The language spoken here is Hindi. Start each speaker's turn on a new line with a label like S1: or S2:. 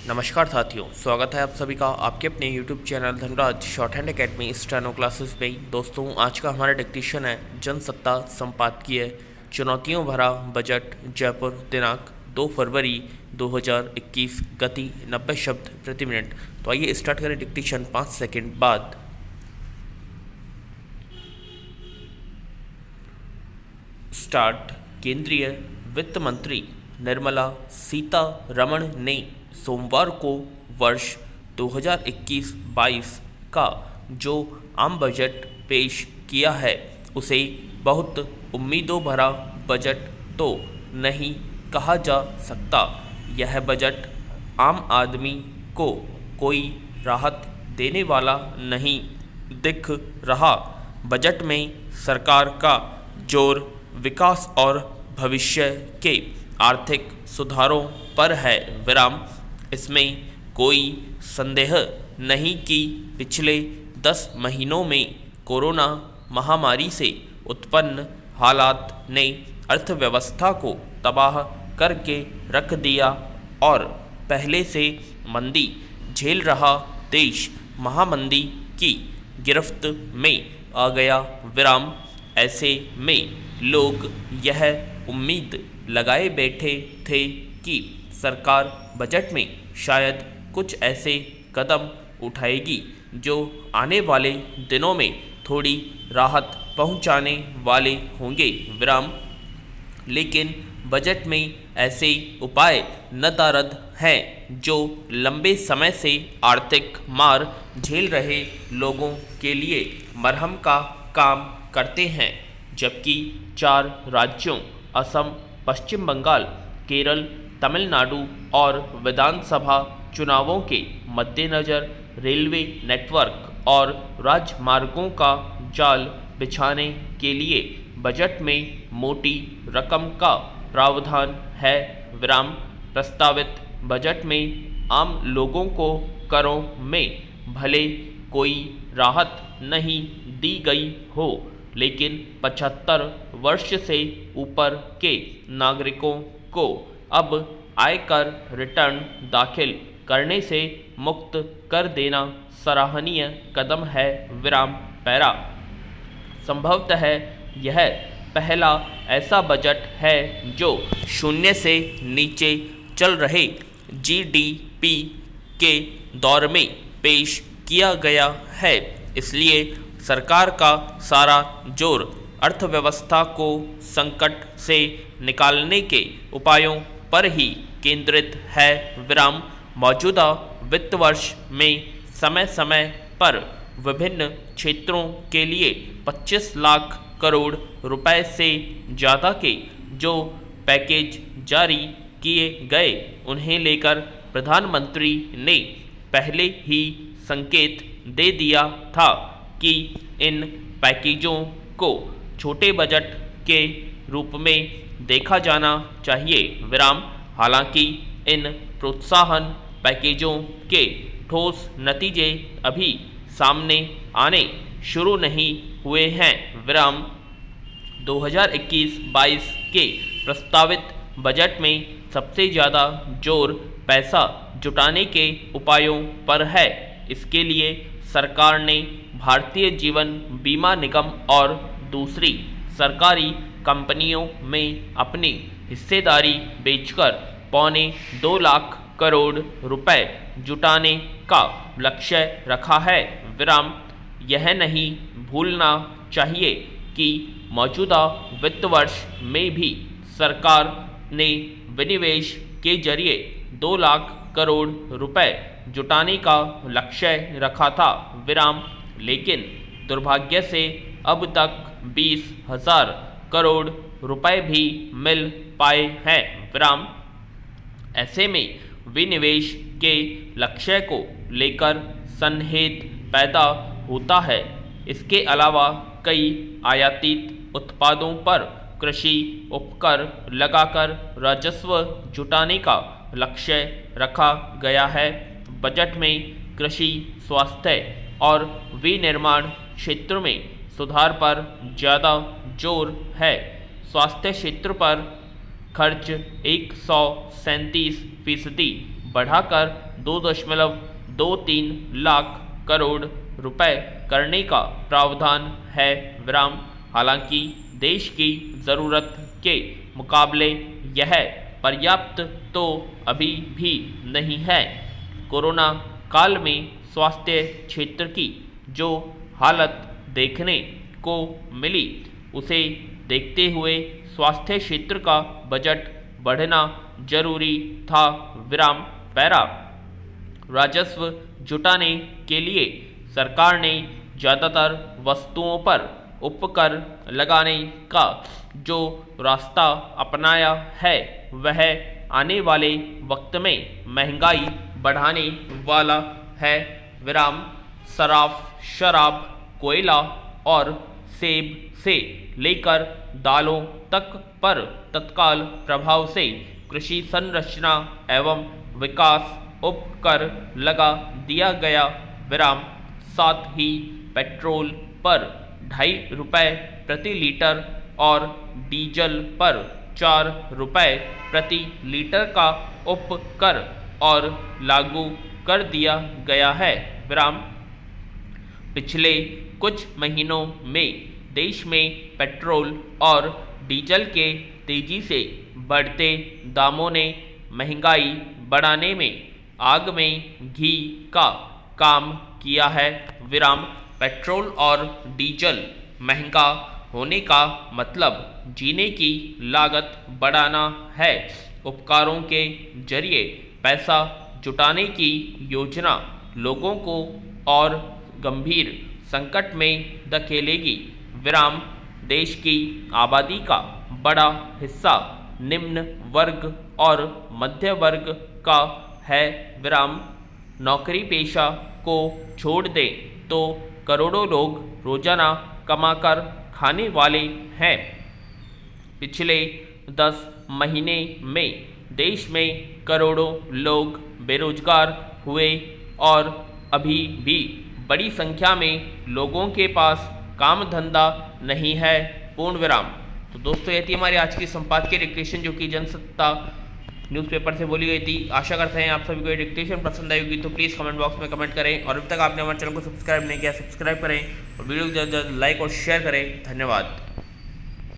S1: नमस्कार साथियों, स्वागत है आप सभी का आपके अपने YouTube channel Dhanraj short hand academy steno classes में। दोस्तों, आज का हमारा डिक्टेशन है जनसत्ता संपादकीय चुनौतियों भरा बजट जयपुर दिनांक 2 फरवरी 2021। गति 90 शब्द प्रति मिनट। तो आइए स्टार्ट करें डिक्टेशन 5 सेकंड बाद। स्टार्ट। केंद्रीय वित्त मंत्री निर्मला सीतारमण ने सोमवार को वर्ष 2021-22 का जो आम बजट पेश किया है उसे बहुत उम्मीदों भरा बजट तो नहीं कहा जा सकता। यह बजट आम आदमी को कोई राहत देने वाला नहीं दिख रहा। बजट में सरकार का जोर विकास और भविष्य के आर्थिक सुधारों पर है। इसमें कोई संदेह नहीं कि पिछले 10 महीनों में कोरोना महामारी से उत्पन्न हालात ने अर्थव्यवस्था को तबाह करके रख दिया और पहले से मंदी झेल रहा देश महामंदी की गिरफ्त में आ गया। ऐसे में लोग यह उम्मीद लगाए बैठे थे कि सरकार बजट में शायद कुछ ऐसे कदम उठाएगी जो आने वाले दिनों में थोड़ी राहत पहुंचाने वाले होंगे। लेकिन बजट में ऐसे उपाय नदारद हैं जो लंबे समय से आर्थिक मार झेल रहे लोगों के लिए मरहम का काम करते हैं। जबकि 4 राज्यों असम, पश्चिम बंगाल, केरल, तमिलनाडु और विधानसभा चुनावों के मद्देनज़र रेलवे नेटवर्क और राजमार्गों का जाल बिछाने के लिए बजट में मोटी रकम का प्रावधान है। प्रस्तावित बजट में आम लोगों को करों में भले कोई राहत नहीं दी गई हो, लेकिन 75 वर्ष से ऊपर के नागरिकों को अब आयकर रिटर्न दाखिल करने से मुक्त कर देना सराहनीय कदम है। संभवतः यह पहला ऐसा बजट है जो शून्य से नीचे चल रहे जीडीपी के दौर में पेश किया गया है। इसलिए सरकार का सारा जोर अर्थव्यवस्था को संकट से निकालने के उपायों पर ही केंद्रित है। मौजूदा वित्त वर्ष में समय समय पर विभिन्न क्षेत्रों के लिए 25 लाख करोड़ रुपए से ज़्यादा के जो पैकेज जारी किए गए, उन्हें लेकर प्रधानमंत्री ने पहले ही संकेत दे दिया था कि इन पैकेजों को छोटे बजट के रूप में देखा जाना चाहिए। हालांकि इन प्रोत्साहन पैकेजों के ठोस नतीजे अभी सामने आने शुरू नहीं हुए हैं। 2021-22 के प्रस्तावित बजट में सबसे ज़्यादा जोर पैसा जुटाने के उपायों पर है। इसके लिए सरकार ने भारतीय जीवन बीमा निगम और दूसरी सरकारी कंपनियों में अपनी हिस्सेदारी बेचकर 2.25 लाख करोड़ रुपए जुटाने का लक्ष्य रखा है। यह नहीं भूलना चाहिए कि मौजूदा वित्त वर्ष में भी सरकार ने विनिवेश के जरिए 2 लाख करोड़ रुपए जुटाने का लक्ष्य रखा था। लेकिन दुर्भाग्य से अब तक 20,000 करोड़ रुपए भी मिल पाए हैं। ऐसे में विनिवेश के लक्ष्य को लेकर संदेह पैदा होता है। इसके अलावा कई आयातित उत्पादों पर कृषि उपकर लगाकर राजस्व जुटाने का लक्ष्य रखा गया है। बजट में कृषि, स्वास्थ्य और विनिर्माण क्षेत्र में सुधार पर ज़्यादा जोर है। स्वास्थ्य क्षेत्र पर खर्च 137% बढ़ाकर 2.23 लाख करोड़ रुपए करने का प्रावधान है विराम। हालांकि देश की ज़रूरत के मुकाबले यह पर्याप्त तो अभी भी नहीं है। कोरोना काल में स्वास्थ्य क्षेत्र की जो हालत देखने को मिली उसे देखते हुए स्वास्थ्य क्षेत्र का बजट बढ़ना जरूरी था विराम। पैरा राजस्व जुटाने के लिए सरकार ने ज़्यादातर वस्तुओं पर उपकर लगाने का जो रास्ता अपनाया है वह आने वाले वक्त में महंगाई बढ़ाने वाला है विराम। सराफ, शराब, कोयला और सेब से लेकर दालों तक पर तत्काल प्रभाव से कृषि संरचना एवं विकास उपकर लगा दिया गया विराम। साथ ही पेट्रोल पर 2.5 रुपये प्रति लीटर और डीजल पर 4 रुपये प्रति लीटर का उपकर और लागू कर दिया गया है विराम। पिछले कुछ महीनों में देश में पेट्रोल और डीजल के तेजी से बढ़ते दामों ने महंगाई बढ़ाने में आग में घी का काम किया है विराम। पेट्रोल और डीजल महंगा होने का मतलब जीने की लागत बढ़ाना है। उपकारों के जरिए पैसा जुटाने की योजना लोगों को और गंभीर संकट में धकेलेगी विराम। देश की आबादी का बड़ा हिस्सा निम्न वर्ग और मध्य वर्ग का है विराम। नौकरी पेशा को छोड़ दें तो करोड़ों लोग रोजाना कमाकर खाने वाले हैं। पिछले 10 महीने में देश में करोड़ों लोग बेरोजगार हुए और अभी भी बड़ी संख्या में लोगों के पास काम धंधा नहीं है पूर्ण विराम। तो दोस्तों ये थी हमारी आज की संपादकीय डिक्टेशन जो कि जनसत्ता न्यूज़पेपर से बोली गई थी। आशा करते हैं आप सभी को ये डिक्टेशन पसंद आई होगी, तो प्लीज़ कमेंट बॉक्स में कमेंट करें और अभी तक आपने हमारे चैनल को सब्सक्राइब नहीं किया सब्सक्राइब करें और वीडियो को ज़्यादा से ज़्यादा लाइक और शेयर करें। धन्यवाद।